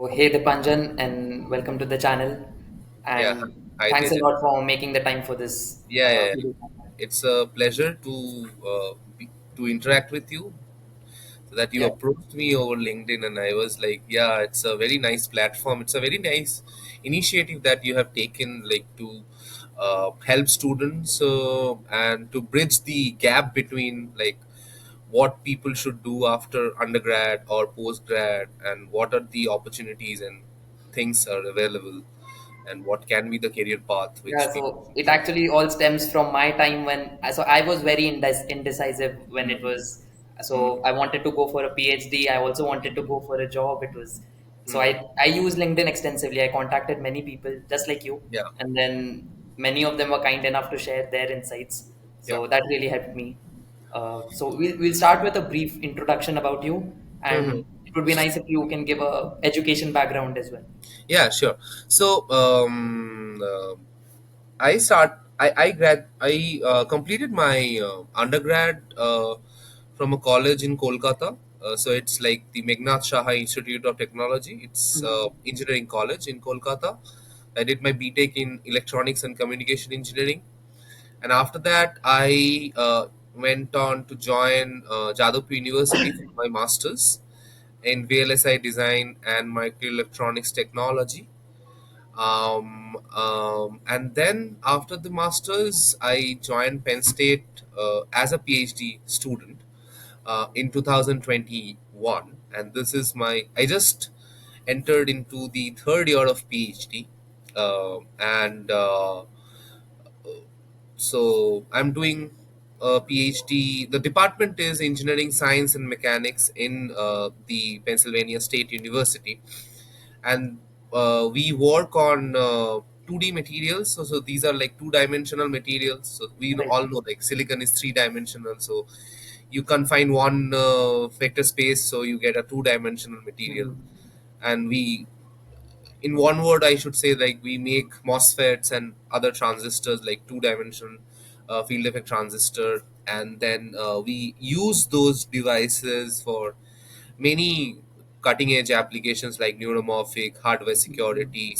Oh, hey Dipanjan, and welcome to the channel. Yeah, And hi thanks a Tejan. lot for making the time for this Yeah. video. It's a pleasure to interact with you. So that you Yeah, approached me over LinkedIn, and I was like, yeah, it's a very nice platform. It's a very nice initiative that you have taken, like to help students and to bridge the gap between like what people should do after undergrad or postgrad, and what are the opportunities and things are available, and what can be the career path yeah. which people So should it follow. actually all stems from my time when so I was very indecisive when it was. Mm, So I wanted to go for a PhD. I also wanted to go for a job. It was so mm, I use LinkedIn extensively. I contacted many people just like you, yeah, and then many of them were kind enough to share their insights. yeah. So that really helped me. So we'll start with a brief introduction about you, Hmm. and it would be nice if you can give a education background as well. Yeah, sure. So, I start. I completed my undergrad from a college in Kolkata. So it's like the Meghnad Shaha Institute of Technology. It's engineering college in Kolkata. I did my BTech in electronics and communication engineering, and after that, I went on to join Jadavpur University for my masters in VLSI design and microelectronics technology. And then after the masters, I joined Penn State as a PhD student in 2021, and this is my. I just entered into the third year of PhD, and so I'm doing a PhD. The department is engineering, science, and mechanics in the Pennsylvania State University, and we work on 2D materials. So these are like two-dimensional materials. So we Right. all know like silicon is three-dimensional. So you confine one vector space, so you get a two-dimensional material. Mhm. And we, in one word, I should say, like we make MOSFETs and other transistors, like two-dimensional field effect transistor, and then we use those devices for many cutting edge applications like neuromorphic, hardware security,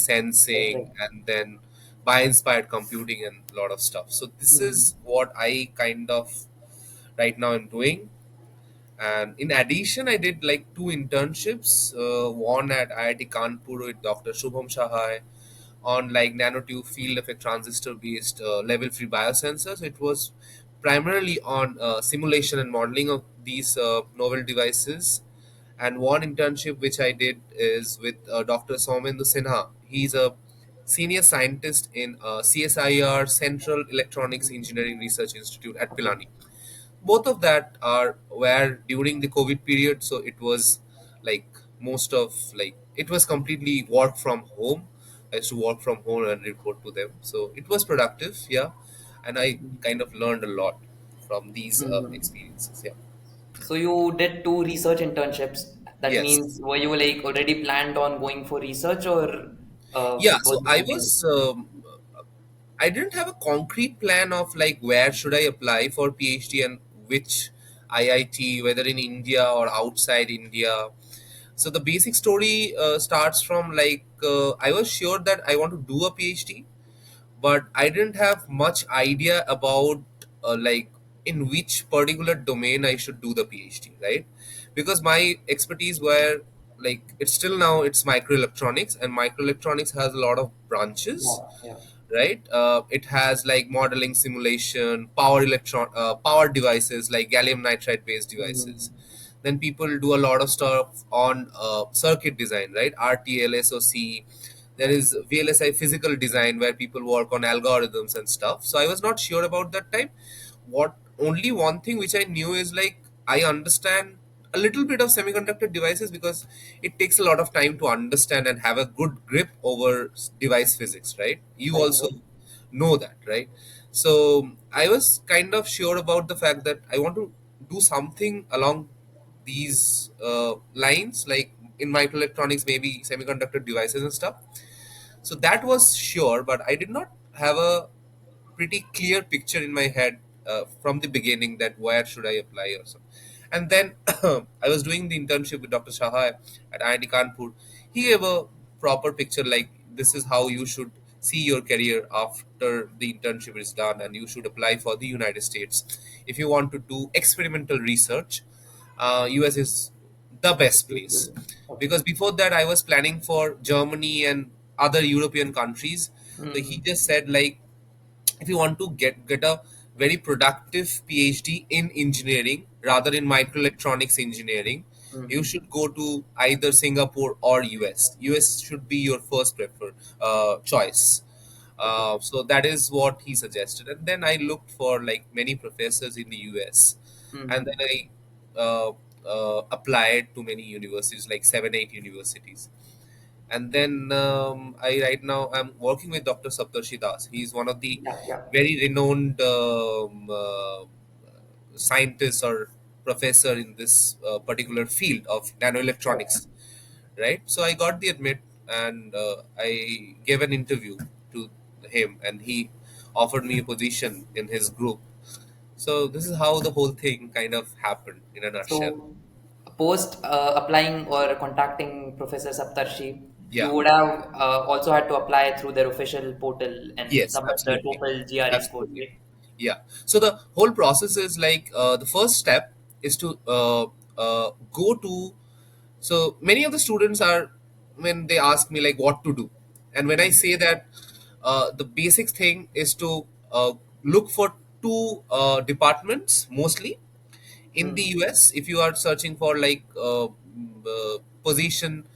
Right, right. sensing, and then by inspired computing and a lot of stuff. So this Mhm. is what I kind of right now am doing. And in addition, I did like two internships, one at IIT Kanpur with Dr. Shubham Shahai on like nanotube field effect transistor based level free biosensors. It was primarily on simulation and modeling of these novel devices. And one internship which I did is with Dr. Somendu Sinha. He's a senior scientist in CSIR Central Electronics Engineering Research Institute at Okay. Pilani. Both of that are where during the COVID period, so it was like most of like it was completely work from home. I used to work from home and report to them, so it was productive, yeah. And I kind of learned a lot from these Mhm. experiences, yeah. So you did two research internships. That Yes. means were you like already planned on going for research or Yeah, was so it I something else? was I didn't have a concrete plan of like where should I apply for PhD and which IIT, whether in India or outside India. So the basic story starts from like I was sure that I want to do a PhD, but I didn't have much idea about like in which particular domain I should do the PhD, right? Because my expertise were like it's still now it's microelectronics, and microelectronics has a lot of branches, Yeah, yeah. right? It has like modeling, simulation, power devices like gallium nitride based devices. Mhm. Then people do a lot of stuff on circuit design, right? RTL, SoC. There Right. is VLSI physical design where people work on algorithms and stuff. So I was not sure about that time. What only one thing which I knew is like I understand a little bit of semiconductor devices because it takes a lot of time to understand and have a good grip over device physics, right? You Right, also right. know that, right? So I was kind of sure about the fact that I want to do something along these lines, like in microelectronics, maybe semiconductor devices and stuff. So that was sure, but I did not have a pretty clear picture in my head from the beginning that where should I apply or something. And then I was doing the internship with Dr. Shahai at IIT Kanpur. he gave a proper picture, like this is how you should see your career after the internship is done, and you should apply for the United States if you want to do experimental research. US is the best place, Okay. because before that I was planning for Germany and other European countries. So he Mm-hmm. just said, like, if you want to get a very productive PhD in engineering rather in microelectronics engineering, you Mm-hmm. should go to either Singapore or US. US should be your first prefer choice. Okay. So that is what he suggested, and then I looked for like many professors in the US, and Mm-hmm. then I applied to many universities, like 7 8 universities. And then I right now I'm working with Dr. Saptarshi Das. He's one of the Yeah, yeah. very renowned scientists or professor in this particular field of Correct. nanoelectronics, right? So I got the admit, and I gave an interview to him, and he offered me a position in his group. So this is how the whole thing kind of happened in a nutshell. So, post applying or contacting Professor Saptarshi, you Yeah. would have also had to apply through their official portal and Yes, submit the absolutely. total GRE score, Absolutely. right? Yeah. So the whole process is like, the first step is to go to. So many of the students are, when they ask me like what to do, and when I Mm, say that the basic thing is to look for two departments mostly in the mm, US. If you are searching for like position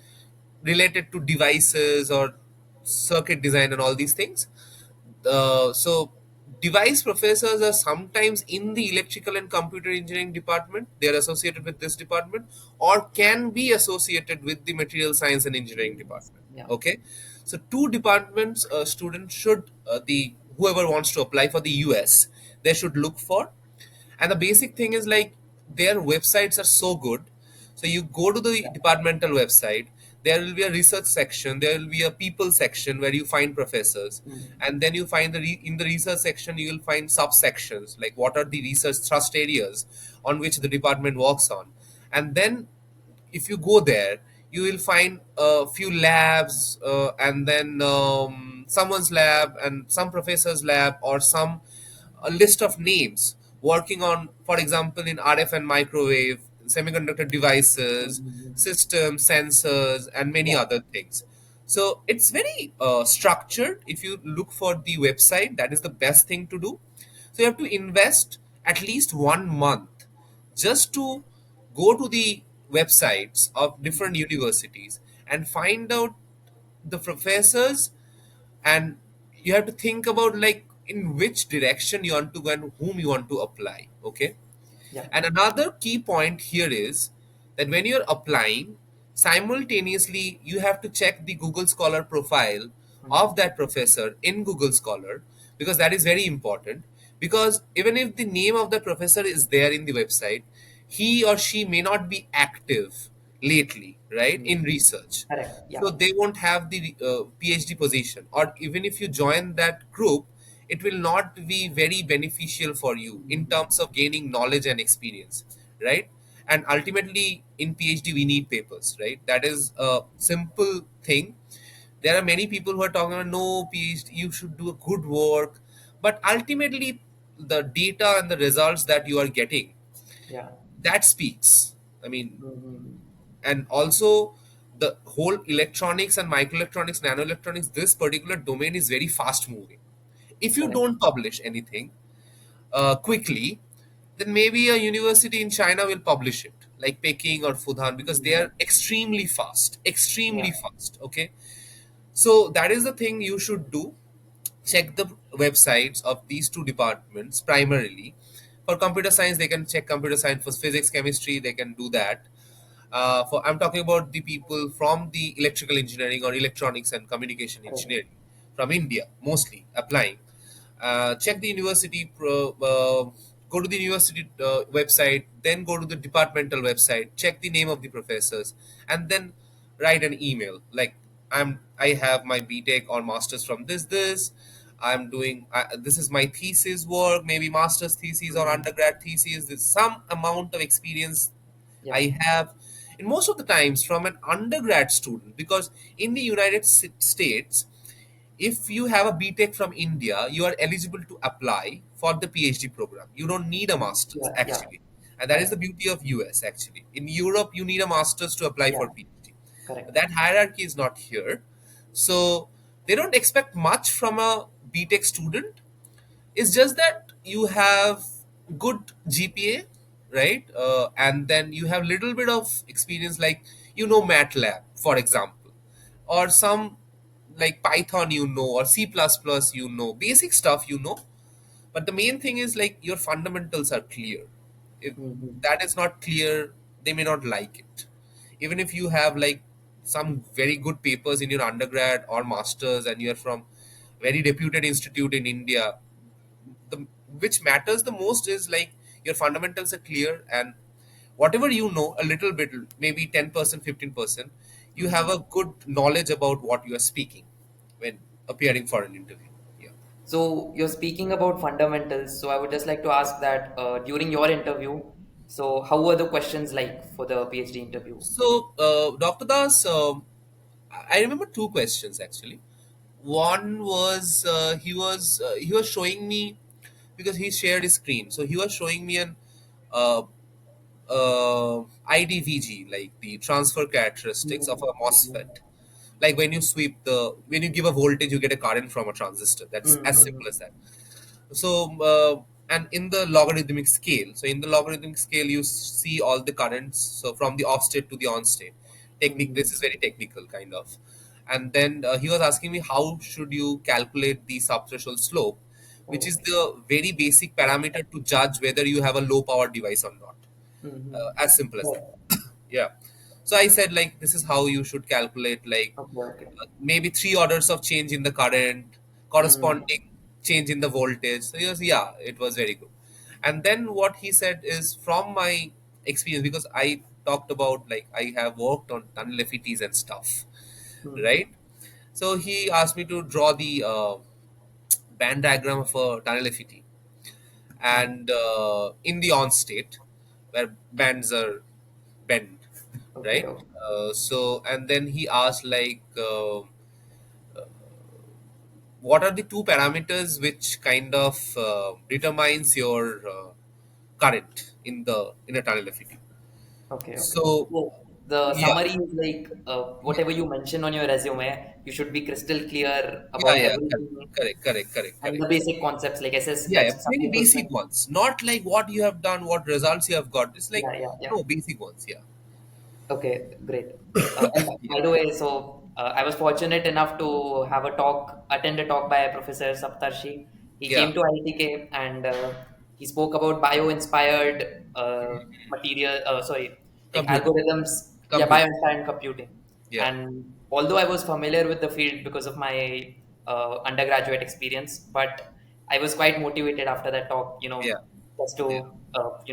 related to devices or circuit design and all these things, so device professors are sometimes in the electrical and computer engineering department. They are associated with this department, or can be associated with the material science and engineering department. yeah. Okay, so two departments students should, the whoever wants to apply for the US, they should look for. And the basic thing is like, their websites are so good. So you go to the Yeah. departmental website, there will be a research section, there will be a people section where you find professors, Mm, and then you find in the research section you will find subsections, like what are the research thrust areas on which the department works on. And then if you go there, you will find a few labs, and then someone's lab and some professor's lab, or some a list of names working on, for example, in RF and microwave, semiconductor devices, mm, systems, sensors, and many yeah. other things. So it's very structured. If you look for the website, that is the best thing to do. So you have to invest at least 1 month just to go to the websites of different universities and find out the professors, and you have to think about like in which direction you want to go and whom you want to apply. Okay, Yeah. and another key point here is that when you're applying, simultaneously you have to check the Google Scholar profile Mm, of that professor in Google Scholar, because that is very important. Because even if the name of the professor is there in the website, he or she may not be active lately, right, mm, in research. correct. So Yeah. they won't have the PhD position, or even if you join that group, it will not be very beneficial for you in Mm, terms of gaining knowledge and experience, right? And ultimately in PhD we need papers, right? That is a simple thing. There are many people who are talking about, no, PhD, you should do a good work, but ultimately the data and the results that you are getting, yeah. that speaks. I mean, Mm, and also the whole electronics and microelectronics, nanoelectronics, this particular domain is very fast moving. If you correct. don't publish anything quickly, then maybe a university in China will publish it, like Peking or Fudan, because they Mm, are extremely fast, yeah. extremely fast. Okay, so that is the thing you should do. Check the websites of these two departments primarily. For computer science, they can check computer science. For physics, chemistry, they can do that. For I'm talking about the people from the electrical engineering or electronics and communication Correct. engineering from India, mostly applying. Check the university, go to the university website, then go to the departmental website, check the name of the professors, and then write an email like, I have my BTech or masters from this. I'm doing this is my thesis work, maybe master's thesis or Mm, undergrad thesis. There's some amount of experience yeah. I have in most of the times from an undergrad student, because in the United States, if you have a BTech from India, you are eligible to apply for the PhD program. You don't need a master's Yeah, yeah, actually, and that is the correct. beauty of US actually. In Europe, you need a master's to apply Yeah, for PhD. correct. That hierarchy is not here, so they don't expect much from a BTech student. It's just that you have good GPA, right? And then you have little bit of experience, like MATLAB, for example, or some like Python, or C++, basic stuff, But the main thing is like your fundamentals are clear. If Hmm. that is not clear, they may not like it. Even if you have like some very good papers in your undergrad or masters, and you're from very reputed institute in India, the which matters the most is like your fundamentals are clear, and whatever a little bit, maybe 10%, 15%, you have a good knowledge about what you are speaking when appearing for an interview. Yeah. So you're speaking about fundamentals. So I would just like to ask that during your interview, so how were the questions like for the PhD interview? So, Dr. Das, I remember two questions actually. One was he was showing me, because he shared his screen, so he was showing me an uh, IDVG, like the transfer characteristics of a Mm-hmm. MOSFET. Like when you give a voltage, you get a current from a transistor. That's as simple as Mm-hmm. that. So, and in the logarithmic scale, you see all the currents. So from the off state to the on state. This is very technical kind of. And then he was asking me how should you calculate the subthreshold slope, which is Okay. the very basic parameter to judge whether you have a low power device or not. Mm-hmm. As simple as that. Right. Yeah. So I said like this is how you should calculate, like Okay, okay. maybe three orders of change in the current, Mm-hmm. corresponding change in the voltage. So he was, yeah, it was very good. And then what he said is from my experience, because I talked about like I have worked on tunnel FETs and stuff, Mm-hmm. right? So he asked me to draw the band diagram of a tunnel FET, and in the on state where bands are bent, Okay, right? okay. So and then he asked like what are the two parameters which kind of determines your current in a tunnel FET. Okay, okay. So So the yeah, summary is like whatever you mention on your resume, you should be crystal clear yeah, about yeah, everything and correct. the basic concepts. Like I says, Yeah, yeah, that's very something to basic strengthen. ones, not like what you have done, what results you have got. It's like Yeah, yeah, yeah. no basic ones. Yeah, Okay, great. And yeah, by the way, so I was fortunate enough to attend a talk by Professor Saptarshi. He yeah. came to ITK and he spoke about bio-inspired material, like Computing, algorithms, yeah, computing. bio-inspired computing. Yeah, And although I was familiar with the field because of my undergraduate experience, but I was quite motivated after that talk, yeah, just yeah,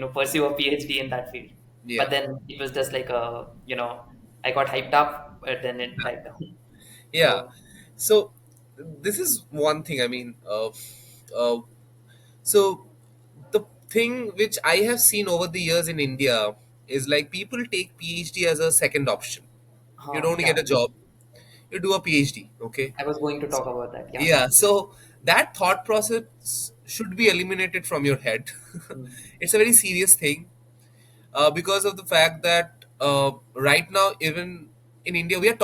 to, pursue a PhD in that field. yeah, But then it was just like I got hyped up, but then it died down. yeah. So So this is one thing. I mean, uh, so the thing which I have seen over the years in India is like people take PhD as a second option. You don't yeah, get a job, you do a PhD. Okay. I was going to talk about that. Yeah. Yeah. So that thought process should be eliminated from your head. Mm. It's a very serious thing, because of the fact that right now even in India we are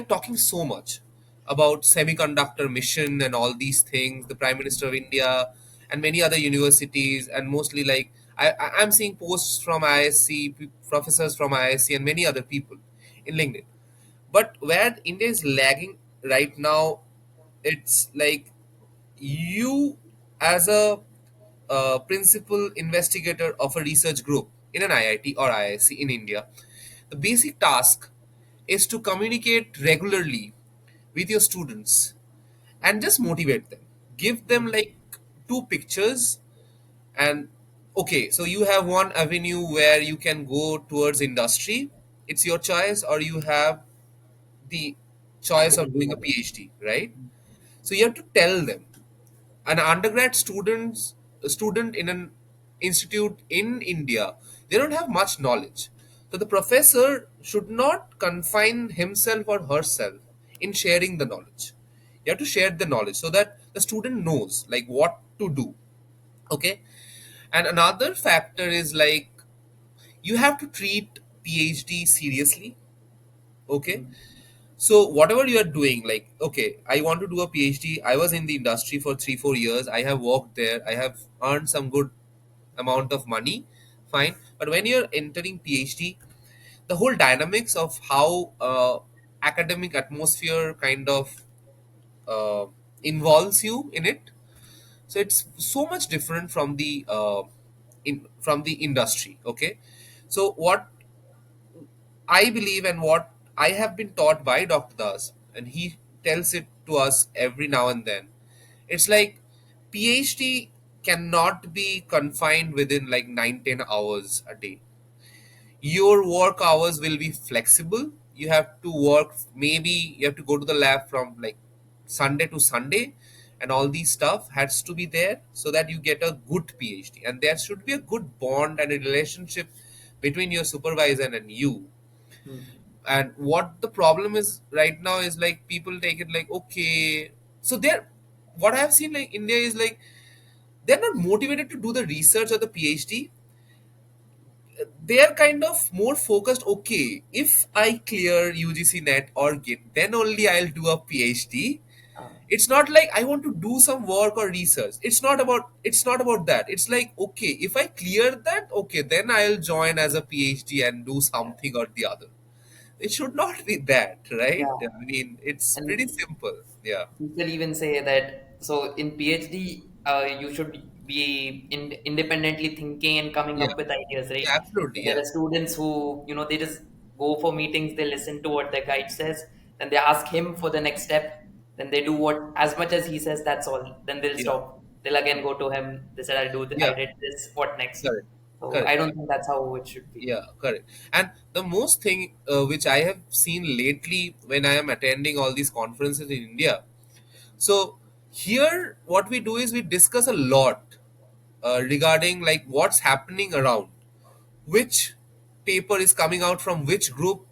talking so much about semiconductor mission and all these things. The Prime Minister of India and many other universities, and mostly like I'm seeing posts from ISC, professors from ISC, and many other people in LinkedIn. But where India is lagging right now, it's like you as a principal investigator of a research group in an IIT or IISc in India, the basic task is to communicate regularly with your students and just motivate them. Give them Mm. like two pictures, and okay, so you have one avenue where you can go towards industry, it's your choice, or you have the choice of doing a Academia. PhD, right? So you have to tell them. An undergrad student in an institute in India, they don't have much knowledge. So the professor should not confine himself or herself in sharing the knowledge. You have to share the knowledge so that the student knows like what to do. Okay. And another factor is like you have to treat PhD seriously. Okay. Mm, So whatever you are doing, like, okay, I want to do a PhD. I was in the industry for 3 4 years. I have worked there. I have earned some good amount of money. Fine. But when you're entering PhD, the whole dynamics of how academic atmosphere kind of uh, involves you in it, so it's so much different from the from the industry. Okay. So what I believe and what I have been taught by Dr. Das, and he tells it to us every now and then, it's like PhD cannot be confined within like 9 10 hours a day. Your work hours will be flexible. You have to work, maybe you have to go to the lab from like Sunday to Sunday, and all these stuff has to be there so that you get a good PhD, and there should be a good bond and a relationship between your supervisor and you. mm, And what the problem is right now is like people take it like, okay, so they're, what I have seen like India is like they're not motivated to do the research or the PhD. They are kind of more focused, okay, if I clear UGC net or git, then only I'll do a PhD. ah, It's not like I want to do some work or research. It's not about that. It's like, okay, if I clear that, okay, then I'll join as a PhD and do yeah, something or the other. It should not be that, right? yeah. I mean, it's pretty And simple. Yeah. people even say that so in PhD, you should be independently thinking and coming Yeah. up with ideas, right? Yeah, absolutely. But there Yeah. are students who, they just go for meetings, they listen to what the guide says, then they ask him for the next step, then they do what as much as he says, that's all. Then they'll Yeah. stop. They'll again go to him. They said, I Yeah. did this. What next? Correct. So I Correct. don't think that's how it should be. Yeah, correct. And the most thing which I have seen lately when I am attending all these conferences in India, so here what we do is we discuss a lot regarding like what's happening around, which paper is coming out from which group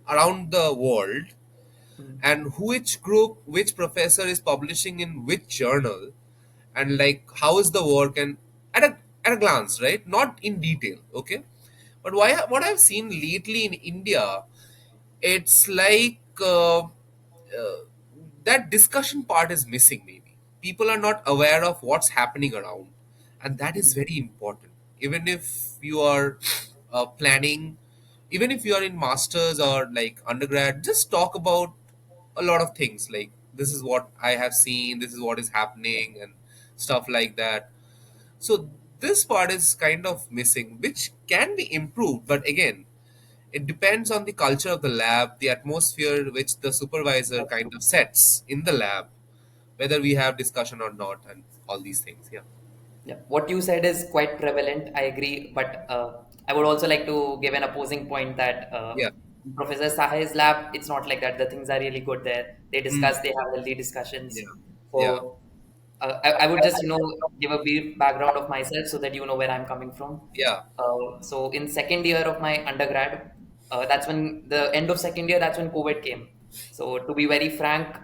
around the world, Mm, and which group, which professor is publishing in which journal, and like how is the work, and at a glance, right? Not in detail, okay? But what I've seen lately in India, it's like that discussion part is missing. Maybe people are not aware of what's happening around, and that is very important. Even if you are planning, even if you are in masters or like undergrad, just talk about a lot of things. Like, this is what I have seen. This is what is happening, and stuff like that. So this part is kind of missing, which can be improved. But again, it depends on the culture of the lab, the atmosphere which the supervisor that's kind true. of sets in the lab, whether we have discussion or not, and all these things. Yeah. Yeah, what you said is quite prevalent. I agree, but I would also like to give an opposing point that Yeah. Professor Saha's lab, it's not like that. The things are really good there. They Mm. discuss, they have healthy discussions. Yeah. Yeah. So I would just, give a brief background of myself so that you know where I'm coming from. Yeah. So in second year of my undergrad, that's when the end of second year, that's when COVID came. So to be very frank,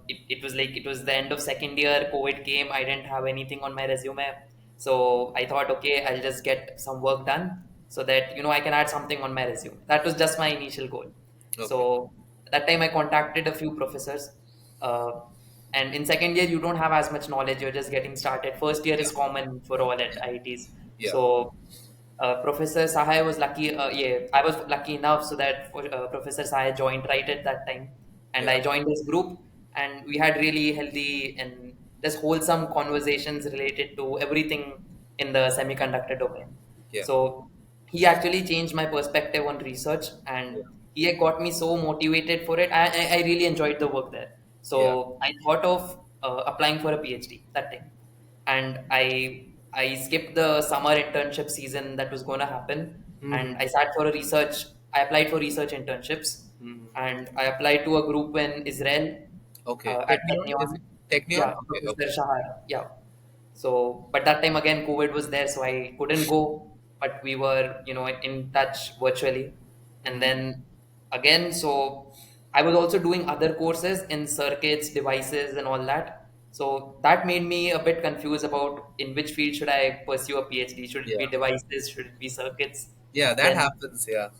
it was like it was the end of second year, COVID came. I didn't have anything on my resume. So I thought, okay, I'll just get some work done so that, I can add something on my resume. That was just my initial goal. Okay. So that time I contacted a few professors. Uh, and in second year, you don't have as much knowledge. You're just getting started. First year Yeah. is common for all at IITs. Yeah. So Professor Sahai was lucky. Yeah, I was lucky enough so that Professor Sahai joined right at that time, and Yeah. I joined his group, and we had really healthy and just wholesome conversations related to everything in the semiconductor domain. Yeah. So he actually changed my perspective on research, Yeah. and he had got me so motivated for it. I really enjoyed the work there. Yeah. So I thought of applying for a PhD that time, and I skipped the summer internship season that was going to happen, Hmm. and I sat for a research. I applied for research internships, Hmm. and I applied to a group in Israel Okay. at Technion? Is Technion. it Technion? Yeah, Okay. Professor Okay. Shahar. Yeah. So, but that time again, COVID was there, so I couldn't go. But we were, in touch virtually, and Hmm. then again, so I was also doing other courses in circuits, devices, and all that. So that made me a bit confused about in which field should I pursue a PhD. Should it be Yeah. devices? Should it be circuits? Yeah, that Then, happens. Yeah.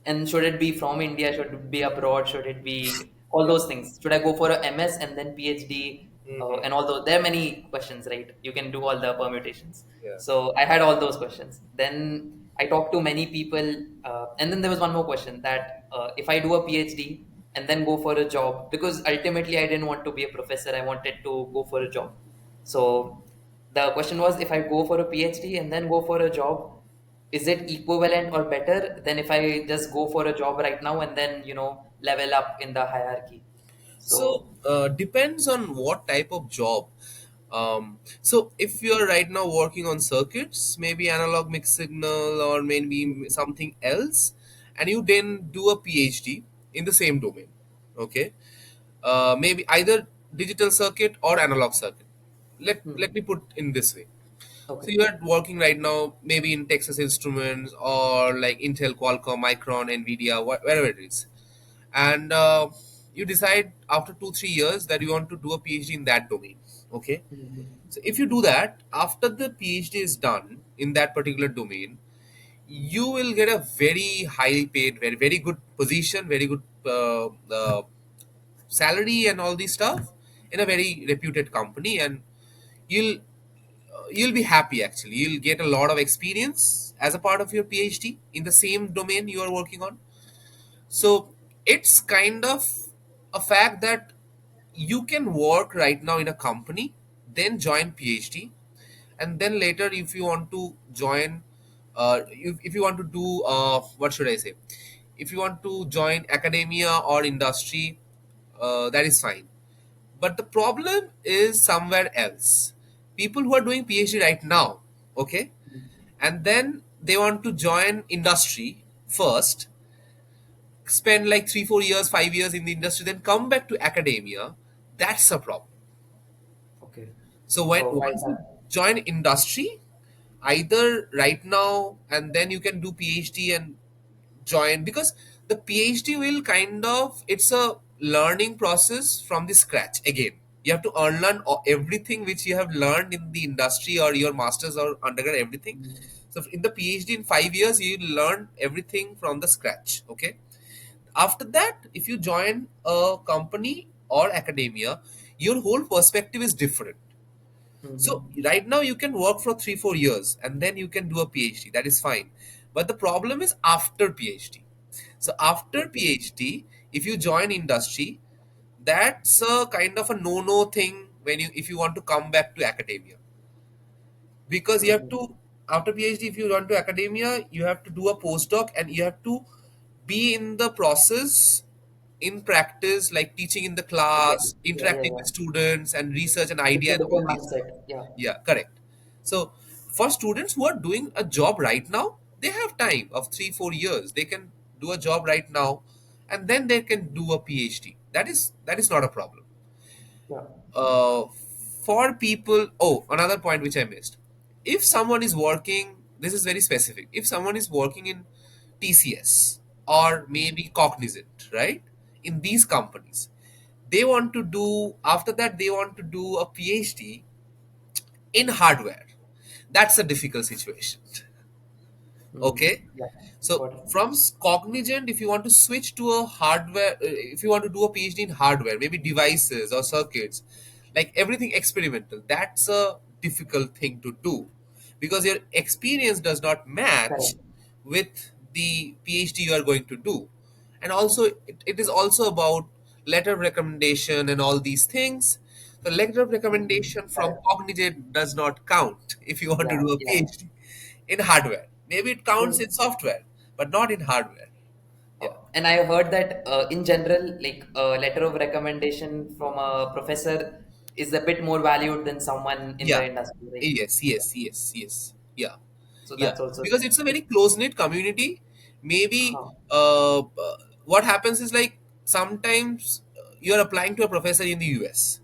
and should it be from India? Should it be abroad? Should it be all those things? Should I go for a MS and then PhD? Hmm. And all those, there are many questions, right? You can do all the permutations. Yeah. So I had all those questions. Then I talked to many people, and then there was one more question that if I do a PhD and then go for a job, because ultimately I didn't want to be a professor, I wanted to go for a job. So the question was, if I go for a PhD and then go for a job, is it equivalent or better than if I just go for a job right now and then, level up in the hierarchy? So So, depends on what type of job. So if you're right now working on circuits, maybe analog mixed signal or maybe something else, and you then do a PhD in the same domain, okay? Maybe either digital circuit or analog circuit. Let hmm, me put in this way. So okay. you are working right now, maybe in Texas Instruments or like Intel, Qualcomm, Micron, Nvidia, wherever it is, and you decide after 2 3 years that you want to do a PhD in that domain. Okay, Mhm. so if you do that after the PhD is done in that particular domain, you will get a very highly paid, very good position, very good salary and all these stuff in a very reputed company, and you'll you'll be happy actually. You'll get a lot of experience as a part of your PhD in the same domain you are working on. So it's kind of a fact that you can work right now in a company, then join PhD, and then later if you want to join, if you want to do, what should I say? If you want to join academia or industry, that is fine. But the problem is somewhere else. People who are doing PhD right now, okay, and then they want to join industry first, spend like 3 4 years 5 years in the industry, then come back to academia. That's a problem. Okay. So when Why is once you that? join industry, either right now and then you can do PhD and join, because the PhD will kind of, it's a learning process from the scratch again. You have to unlearn everything which you have learned in the industry or your masters or undergrad, everything. Mhm. So in the PhD in 5 years you learn everything from the scratch. Okay, after that if you join a company or academia, your whole perspective is different. So Mhm. right now you can work for 3 4 years and then you can do a PhD, that is fine. But the problem is after PhD. So after Okay. PhD, if you join industry, that's a kind of a no thing when you, if you want to come back to academia, because you have Mhm. to, after PhD if you run to academia you have to do a postdoc and you have to be in the process, in practice, like teaching in the Okay. class, Yeah, yeah, interacting yeah. with students and research and It's idea a and all different these stuff. mindset. Yeah. Yeah, correct. So for students who are doing a job right now, they have time of 3 4 years, they can do a job right now and then they can do a PhD. That is not a problem. Yeah. uh, for people, oh, another point which I missed, if someone is working, this is very specific, if someone is working in TCS or maybe Cognizant, right, in these companies, they want to do, after that they want to do a PhD in hardware. That's a difficult situation. Mhm. Okay, Yeah. so Got it. from Cognizant, if you want to switch to a hardware, if you want to do a PhD in hardware, maybe devices or circuits, like everything experimental, that's a difficult thing to do because your experience does not match Correct. with the PhD you are going to do. And also, it is also about letter of recommendation and all these things. The letter of Mhm. recommendation from Correct. Cognizant does not count if you want to Yeah. do a Yeah. PhD in hardware. Maybe it counts So, in software, but not in hardware. Yeah. and I heard that in general, like a letter of recommendation from a professor is a bit more valued than someone in Yeah. the industry, right? Yes, yes, yes, yes. Yeah. So Yeah. that's also Because it's a very close knit community. Maybe huh. what happens is like sometimes you're applying to a professor in the US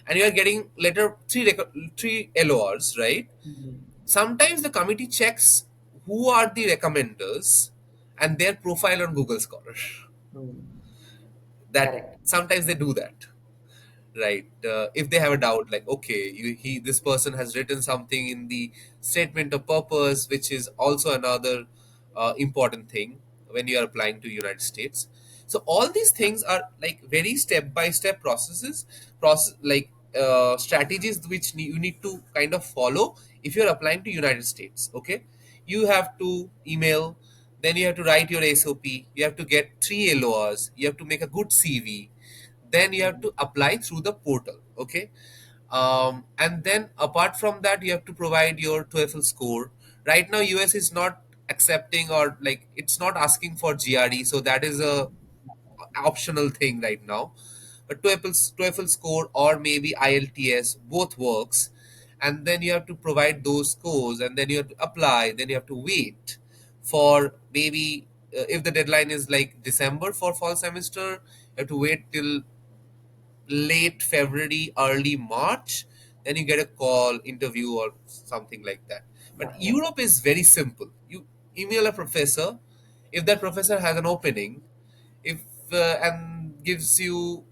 and you're getting letter three LORs, right? Mhm. Sometimes the committee checks who are the recommenders and their profile on Google Scholar. Mm. That Correct. sometimes they do that, right? If they have a doubt, like, okay, this person has written something in the statement of purpose, which is also another important thing when you are applying to United States. So all these things are like very step by step process, like strategies which you need to kind of follow if you're applying to United States. Okay, you have to email, then you have to write your SOP, you have to get 3 LORs, you have to make a good CV, then you have Mm. to apply through the portal. Okay, and then apart from that, you have to provide your TOEFL score. Right now US is not accepting, or like it's not asking for GRE, so that is a optional thing right now. But TOEFL score or maybe IELTS, both works. And then you have to provide those scores, and then you have to apply, then you have to wait for maybe if the deadline is like December for fall semester, you have to wait till late February, early March, then you get a call, interview, or something like that. Yeah, But yeah. Europe is very simple. You email a professor, if that professor has an opening, if and gives you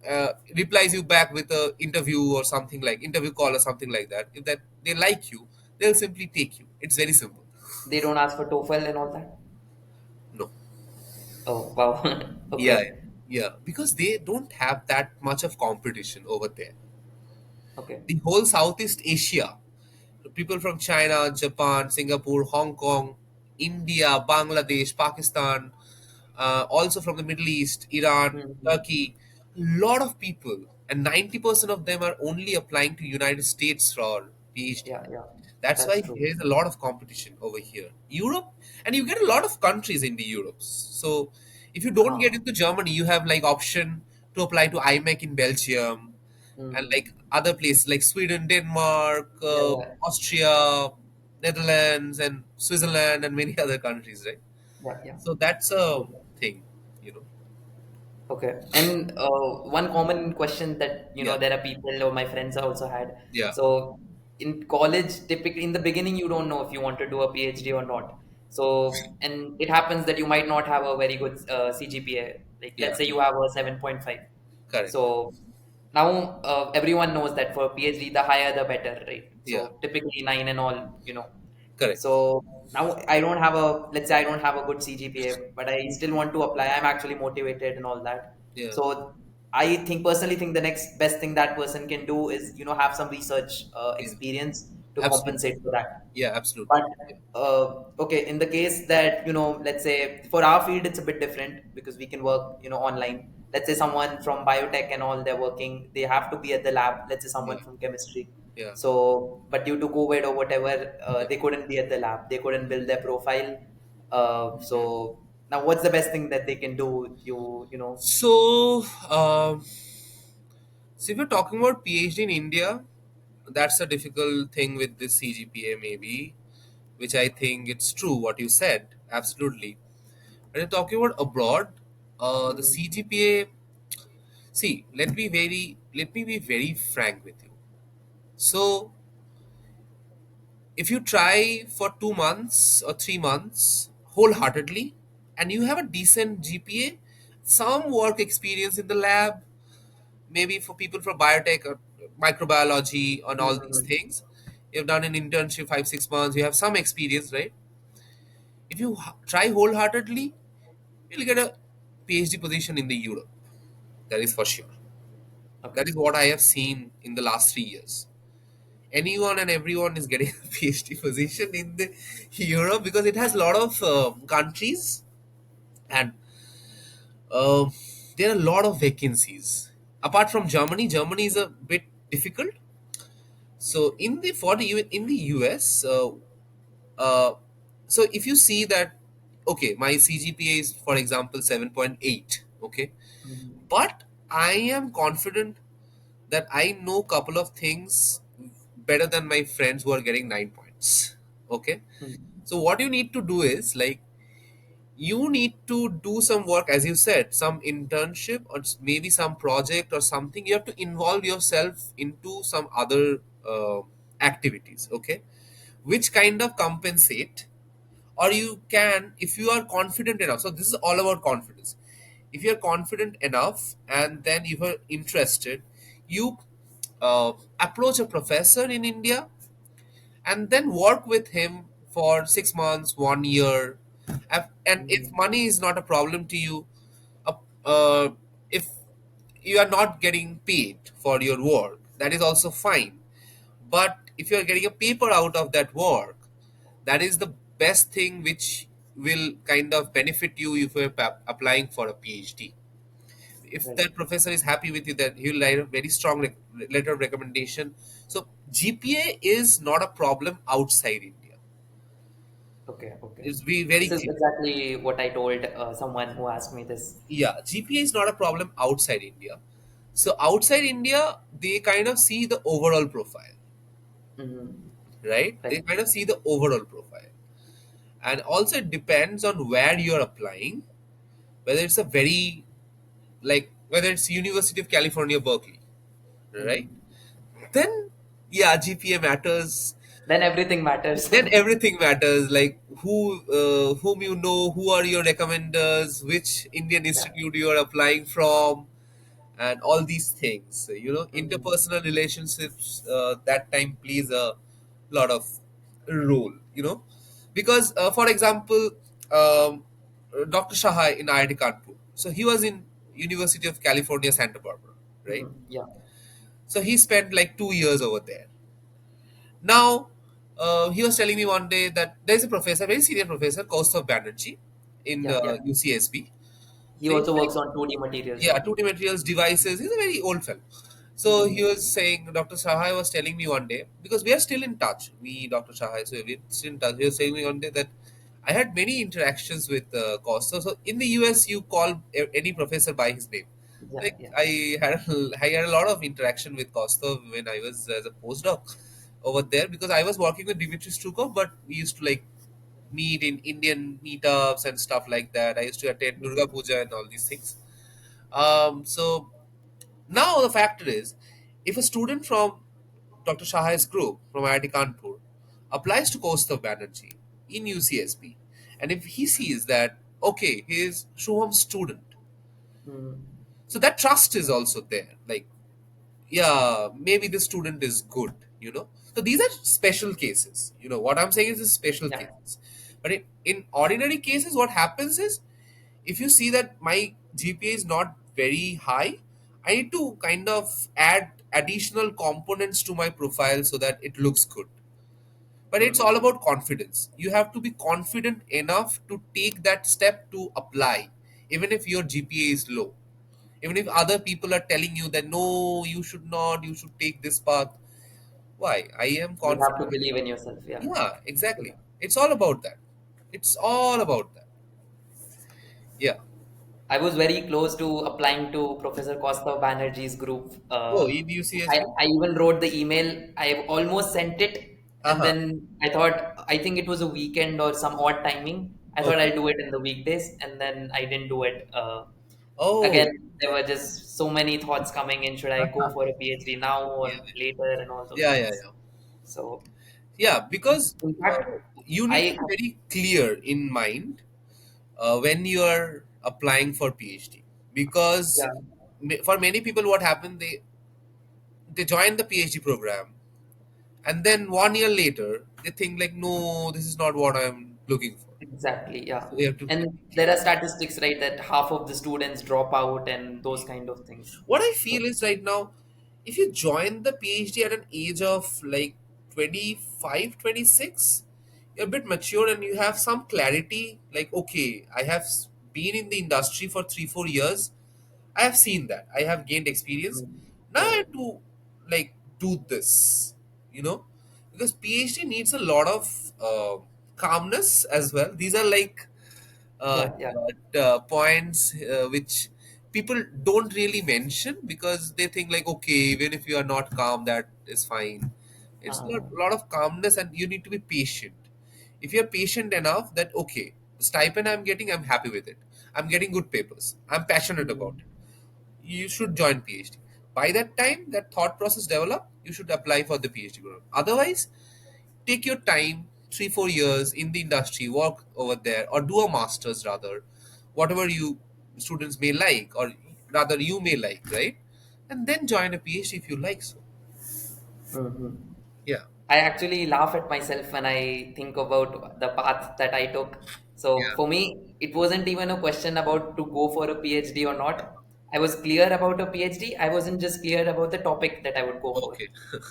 replies you back with a interview or something, like interview call or something like that. If that they like you, they'll simply take you. It's very simple. They don't ask for TOEFL and all that. No. Oh, wow. Yeah, Okay. yeah, because they don't have that much of competition over there. Okay. The whole Southeast Asia, people from China, Japan, Singapore, Hong Kong, India, Bangladesh, Pakistan, also from the Middle East, Iran, Mm-hmm. Turkey, lot of people, and 90% of them are only applying to United States for PhD. Yeah, yeah. That's That's why true. there is a lot of competition over here. Europe, and you get a lot of countries in the Europe. So if you don't get Huh. into Germany, you have like option to apply to IMEC in Belgium, and Mm-hmm. like other places like Sweden, Denmark, Yeah, yeah. Austria, Netherlands, and Switzerland, and many other countries, right? Yeah, yeah. So that's a Okay. thing, you know. Okay. And one common question that, Yeah, there are people or my friends also had. yeah, So in college, typically in the beginning, you don't know if you want to do a PhD or not. So, and it happens that you might not have a very good CGPA. Like, let's yeah, say you have a 7.5. correct. So now everyone knows that for PhD, the higher the better, right? Yeah, So typically nine and all. correct. So now I don't have let's say I don't have a good CGPA, but I still want to apply. I'm actually motivated and all that. Yeah, So I personally think the next best thing that person can do is, have some research yeah, experience to absolutely. compensate for that. Yeah, absolutely. But okay, in the case that, let's say for our field, it's a bit different because we can work, online. Let's say someone from biotech and all, they're working, they have to be at the lab. Let's say Yeah, someone from chemistry. yeah, So, but due to COVID or whatever, yeah. they couldn't be at the lab. They couldn't build their profile. Mhm. So now, what's the best thing that they can do? So, so if you're talking about PhD in India, that's a difficult thing with this CGPA, maybe, which I think it's true what you said. Absolutely. When you're talking about abroad, the Mm, CGPA. See, let me be very frank with you. So, if you try for 2 months or 3 months wholeheartedly, and you have a decent GPA, some work experience in the lab, maybe for people from biotech or microbiology and all these mm, things, you've done an internship 5 6 months, you have some experience, right? If you try wholeheartedly, you'll get a PhD position in the Europe. That is for sure. okay. That is what I have seen in the last 3 years. Anyone and everyone is getting a PhD position in the Europe because it has a lot of countries, and uh, there are a lot of vacancies. Apart from Germany, Germany is a bit difficult. So in the for the in the US, uh, so if you see that, okay, my CGPA is for example 7.8, okay, Mm, but I am confident that I know couple of things better than my friends who are getting 9 points. Okay. mm, So what you need to do is like you need to do some work, as you said, some internship or maybe some project or something. You have to involve yourself into some other activities. Okay, which kind of compensate, or you can, if you are confident enough. So this is all about confidence. if you're confident enough and then if you're interested, you approach a professor in India and then work with him for 6 months, 1 year. And if Mm. money is not a problem to you, uh, uh, if you are not getting paid for your work, that is also fine. But if you are getting a paper out of that work, that is the best thing which will kind of benefit you if you're applying for a PhD. If Right. that professor is happy with you, then he'll write a very strong letter of recommendation. So GPA is not a problem outside India. Okay. Okay. It's be very This is clear. exactly what I told someone who asked me this. Yeah, GPA is not a problem outside India. So outside India, they kind of see the overall profile, Mm. right? Right. They kind of see the overall profile. And also it depends on where you're applying, whether it's a very, like, whether it's University of California, Berkeley, right? Mm. Then, yeah, GPA matters. Then everything matters. Then everything matters, like whom you know, who are your recommenders, which Indian Yeah. institute you are applying from, and all these things. Mm. Interpersonal relationships, that time plays a lot of role, because for example, um, Dr. Shahai in IIT Kanpur, so he was in University of California, Santa Barbara, right? Mm. Yeah. So he spent like 2 years over there. Now, he was telling me one day that there is a professor, very senior professor, Kaustav Banerjee, in Yeah. Yeah. UCSB. He So he's also like, works on 2D materials, yeah, right? 2D materials, devices. He's a very old fellow. So he Mm. was saying, Dr. Sahai was telling me one day, because we are still in touch, we, Dr. Sahai, so we're still in touch. He was saying me one day that I had many interactions with Costa. So in the US, you call any professor by his name. Yeah. Like Yeah. I had a lot of interaction with Costa when I was as a postdoc over there, because I was working with Dimitri Strukov, but we used to like meet in Indian meetups and stuff like that. I used to attend Durga Mm. Puja and all these things. So now the factor is, if a student from Dr. Shahai's group from IIT Kanpur applies to Kaustav Banerjee in UCSB, and if he sees that, okay, he is Shubham's student, Mm. so that trust is also there. Like, yeah, maybe the student is good, So these are special cases. What I'm saying is special Yeah. cases. But in ordinary cases, what happens is, if you see that my GPA is not very high, I need to kind of add additional components to my profile so that it looks good. But it's all Mm. about confidence. You have to be confident enough to take that step to apply, even if your GPA is low. Even if other people are telling you that no, you should not, you should take this path. Why? I am You have to confident believe enough. in yourself. Yeah. Yeah, Yeah. exactly. It's all about that. It's all about that. Yeah. I was very close to applying to Professor Costa Banerjee's group. Oh, in UCSB? I even wrote the email. I almost sent it, and Uh-huh. then I think it was a weekend or some odd timing. I thought Okay. I'll do it in the weekdays, and then I didn't do it. Oh, Again, there were just so many thoughts coming in. Should I go for a PhD now yeah, or later, and all those yeah, yeah, things. yeah. So, Yeah, because in fact, you need to I be very clear in mind when you are applying for PhD. Because yeah, for many people, what happened, they join the PhD program, and then 1 year later, they think like, no, this is not what I'm looking for. exactly, yeah. So you have to be And there clear. are statistics, right, that half of the students drop out and those kind of things. What I So, feel is right now, if you join the PhD at an age of like 25, 26, you're a bit mature and you have some clarity. Like, okay, I have been in the industry for 3, 4 years. I have seen that. I have gained experience. mm, Now I right. have to like do this, you know, because PhD needs a lot of calmness as well. These are like Yeah, yeah. points which people don't really mention, because they think like, okay, even if you are not calm, that is fine. It's not Uh, a lot of calmness, and you need to be patient. If you're patient enough that, okay, the stipend I'm getting, I'm happy with it, I'm getting good papers, I'm passionate about mm, it, you should join PhD. By that time that thought process develop, you should apply for the PhD program. Otherwise, take your time, 3 4 years in the industry, work over there, or do a master's rather, whatever you students may like, or rather you may like, right? And then join a PhD if you like. So Mhm. yeah, I actually laugh at myself when I think about the path that I took. So yeah, for me, it wasn't even a question about to go for a PhD or not. I was clear about a PhD. I wasn't just clear about the topic that I would go for. okay.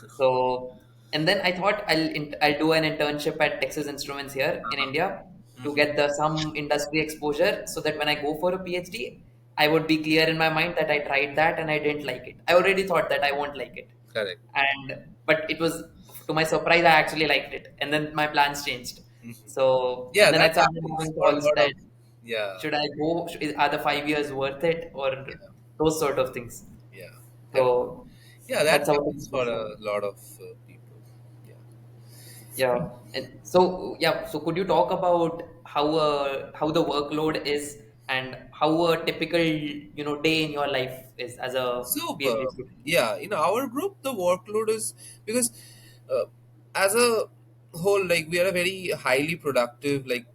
So, and then I thought I'll do an internship at Texas Instruments here in India to get the some industry exposure, so that when I go for a PhD, I would be clear in my mind that I tried that and I didn't like it. I already thought that I won't like it, Correct. and but it was, to my surprise, I actually liked it, and then my plans changed. So, Yeah, and then I that started happens having for a thoughts lot that of, yeah, should I go? Are the 5 years worth it, or yeah, those sort of things? yeah. Correct. So Yeah, that that's how happens things for was for me. a lot of people. Yeah. Yeah, and so yeah, so could you talk about how the workload is, and how a typical day in your life is as a So, PhD student? yeah, in our group, the workload is because uh, as a whole, like we are a very highly productive like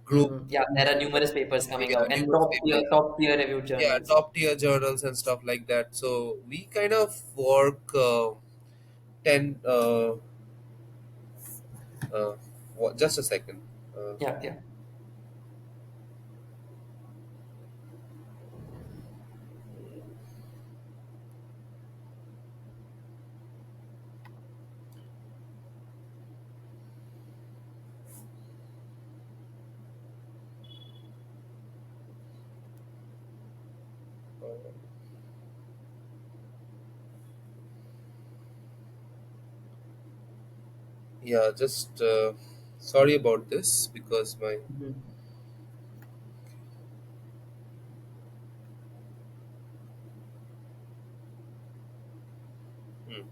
group. Yeah, there are numerous papers coming Yeah, out and numerous papers. top tier reviewed Yeah, journals. top tier journals and stuff like that. So we kind of work 10. Just a second. Uh, Yeah, yeah. yeah, just sorry about this because my. Mhm. Hmm.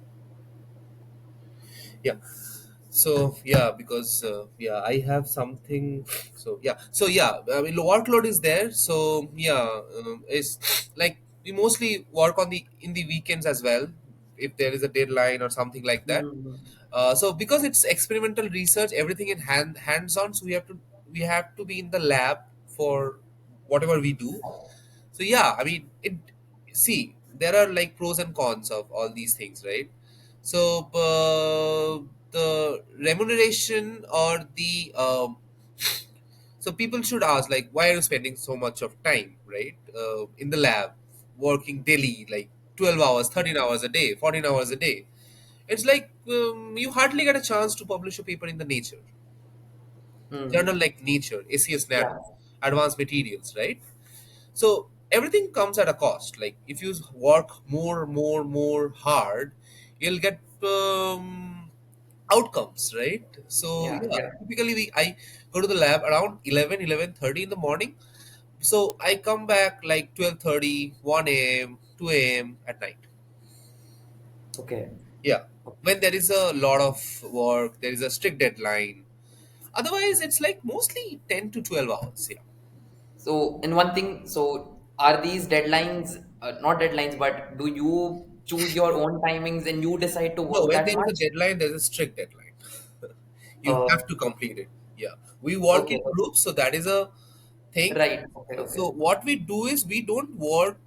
Yeah. So yeah, because yeah, I have something. So yeah, I mean workload is there. So yeah, it's like we mostly work on the in the weekends as well, if there is a deadline or something like that. Mhm. So because it's experimental research, everything in hands on. So we have to be in the lab for whatever we do. So yeah, I mean it. See, there are like pros and cons of all these things, right? So the remuneration or the so people should ask like, why are you spending so much of time, right, in the lab, working daily, like 12 hours, 13 hours a day, 14 hours a day? It's like you hardly get a chance to publish a paper in the Nature journal, Mhm. like Nature, ACS Yeah. Nano, Advanced Materials, right? So everything comes at a cost. Like if you work more hard, you'll get outcomes, right? So Yeah, yeah, yeah. typically I go to the lab around 11:30 in the morning. So I come back like 12:30, 1 a.m., 2 a.m. at night. Okay. Yeah, Okay. when there is a lot of work, there is a strict deadline. Otherwise, it's like mostly 10 to 12 hours. Yeah. So, and one thing, so are these deadlines, not deadlines, but do you choose your own timings and you decide to No, work when that there is a much? deadline, there's a strict deadline. You Uh, have to complete it. Yeah. We work okay, in groups, so that is a okay. thing. Right. Okay, okay. So what we do is we don't work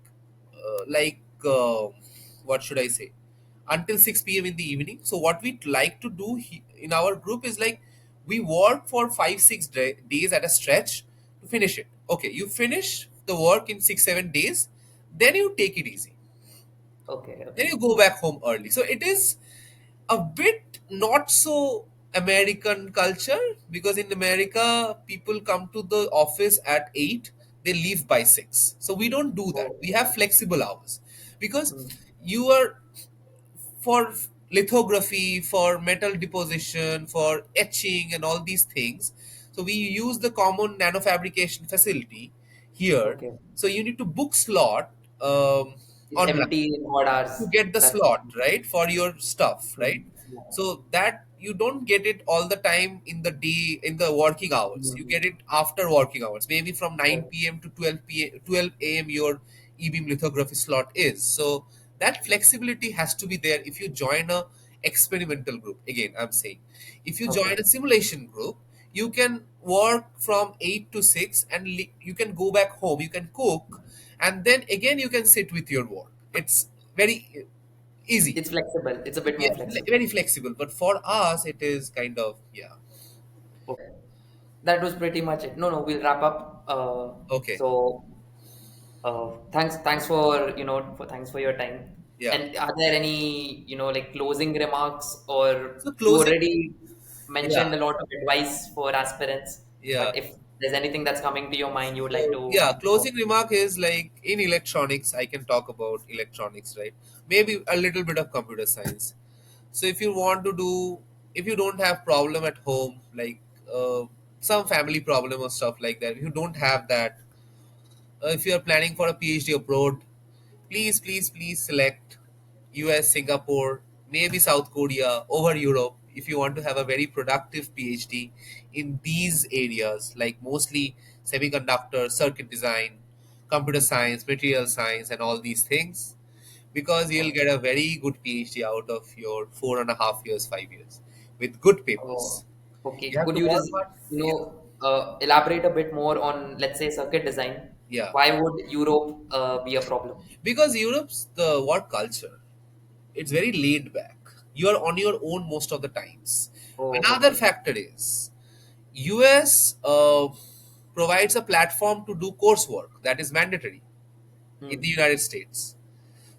like what should I say, until 6 p.m. in the evening. So what we like to do in our group is like we work for 5 6 days at a stretch to finish it. Okay, you finish the work in 6 7 days, then you take it easy. Okay, Then okay. you go back home early. So it is a bit not so American culture, because in America people come to the office at 8, they leave by 6. So we don't do that. We Oh, have flexible hours because mm, you are for lithography, for metal deposition, for etching, and all these things. So we use the common nanofabrication facility here. okay. So you need to book slot It's online empty in odd to hours. get the That's slot, right, for your stuff, right? yeah. So that you don't get it all the time in the day, in the working hours. You Mm, get it after working hours, maybe from 9 okay, p.m. to 12 a.m. your e-beam lithography slot is. So that flexibility has to be there if you join a experimental group. Again, I'm saying, if you join okay. a simulation group, you can work from 8 to 6, and you can go back home, you can cook, and then again you can sit with your work. It's very easy. It's flexible. It's a bit Yeah, more flexible. very flexible, but for us it is kind of, yeah. Okay. That was pretty much it. No, no, we'll wrap up. Okay. Thanks for thanks for your time. Yeah. And are there any like closing remarks, or So you closing. already Yeah. mentioned a lot of advice for aspirants? Yeah. But if there's anything that's coming to your mind, you would like So to yeah, know. closing remark is like in electronics, I can talk about electronics, right? Maybe a little bit of computer science. So if you want to do, if you don't have problem at home, like some family problem or stuff like that, if you don't have that, if you are planning for a PhD abroad, please select US, Singapore, maybe South Korea over Europe if you want to have a very productive PhD in these areas, like mostly semiconductor, circuit design, computer science, material science, and all these things, because you'll Oh, get a very good PhD out of your 4.5 years, 5 years with good oh, papers. You okay. have Could to you work just hard. Yeah. elaborate a bit more on, let's say, circuit design? Yeah. Why would Europe be a problem? Because Europe's the work culture, it's very laid back. You are on your own most of the times. Oh, Another okay. factor is US provides a platform to do coursework that is mandatory in the Hmm. United States.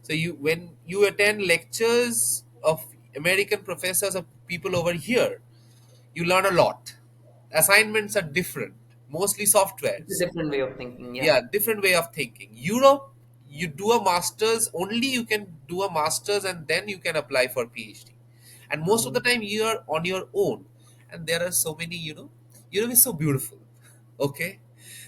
So you, when you attend lectures of American professors or people over here, you learn a lot. Assignments are different, mostly It's a softwares. different way of thinking. Yeah. Yeah, different way of thinking. Europe, you do a master's, only you can do a master's and then you can apply for PhD. And most of the Hmm. time you are on your own. And there are so many, Europe is so beautiful. Okay.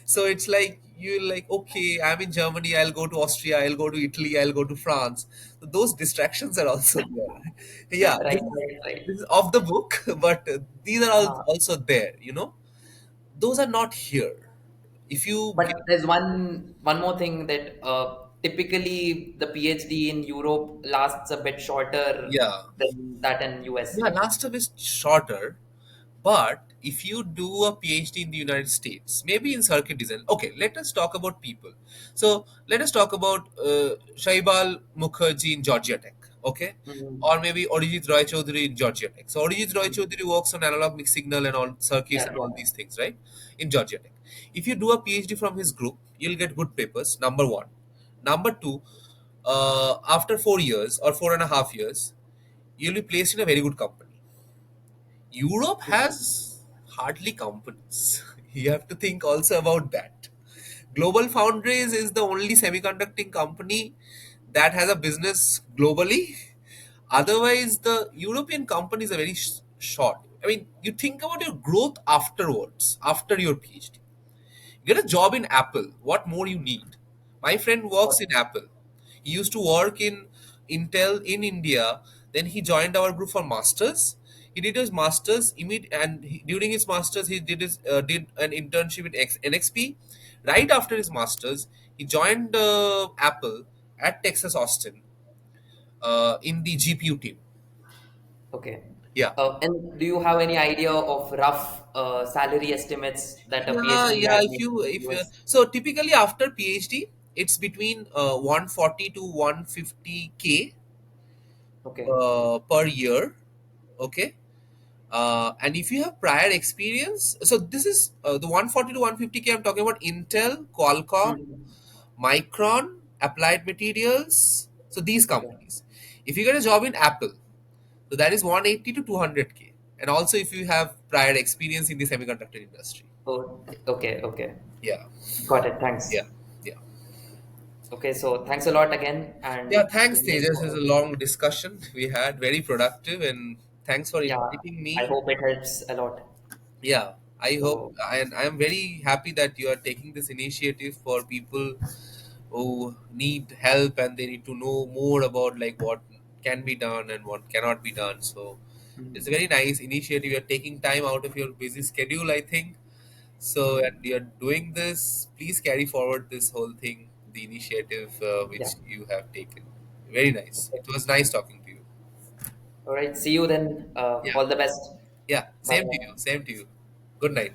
So it's like you're like, okay, I'm in Germany, I'll go to Austria, I'll go to Italy, I'll go to France. So those distractions are also there. Yeah, Right, right, right. this is off the book, but these are all Uh, also there. Those are not here. If you but get, there's one more thing that typically the PhD in Europe lasts a bit shorter yeah, than that in yeah, USA. last term is shorter, but if you do a PhD in the United States, maybe in circuit design, okay, let us talk about people. So let us talk about Shaibal Mukherjee in Georgia Tech, okay, Hmm. or maybe Arijit Roy Chaudhary in Georgia Tech. So Arijit Roy Chaudhary works on analog mixed signal and all circuits Yeah, and all yeah. these things, right? In Georgia Tech. If you do a PhD from his group, you'll get good papers. Number one. Number two, after 4 years or 4.5 years, you'll be placed in a very good company. Europe has hardly companies. You have to think also about that. Global Foundries is the only semiconducting company that has a business globally. Otherwise, the European companies are very short. I mean, you think about your growth afterwards, after your PhD. Get a job in Apple. What more you need? My friend works in Apple. He used to work in Intel in India. Then he joined our group for masters. He did his masters and during his masters he did an internship in NXP. Right after his masters, he joined Apple at Texas Austin in the GPU team. Okay. Yeah. And do you have any idea of rough salary estimates that a Yeah, PhD yeah. grad If makes you, in the if you, US? so typically after PhD, it's between 140 to 150K Okay. per year. Okay. And if you have prior experience, so this is the 140 to 150K. I'm talking about Intel, Qualcomm, Mhm. Micron, Applied Materials. So these Okay. companies. If you get a job in Apple, so that is 180 to 200K. And also if you have prior experience in the semiconductor industry. Oh, okay, okay. Yeah, Got it. Thanks. yeah, yeah. Okay, so thanks a lot again, Yeah, and thanks, good luck Tejas. It's a for. long discussion we had, very productive, and thanks for Yeah, inviting I me. hope it helps a lot. Yeah, I hope, So, and I am very happy that you are taking this initiative for people who need help and they need to know more about like what can be done and what cannot be done. So it's a mm, very nice initiative. You're taking time out of your busy schedule, I think. So, mm, and you're doing this. Please carry forward this whole thing, the initiative yeah. which you have taken. Very nice. Okay. It was nice talking to you. All right. See you then. Yeah. All the best. Yeah. Bye. Same to you. Same to you. Good night.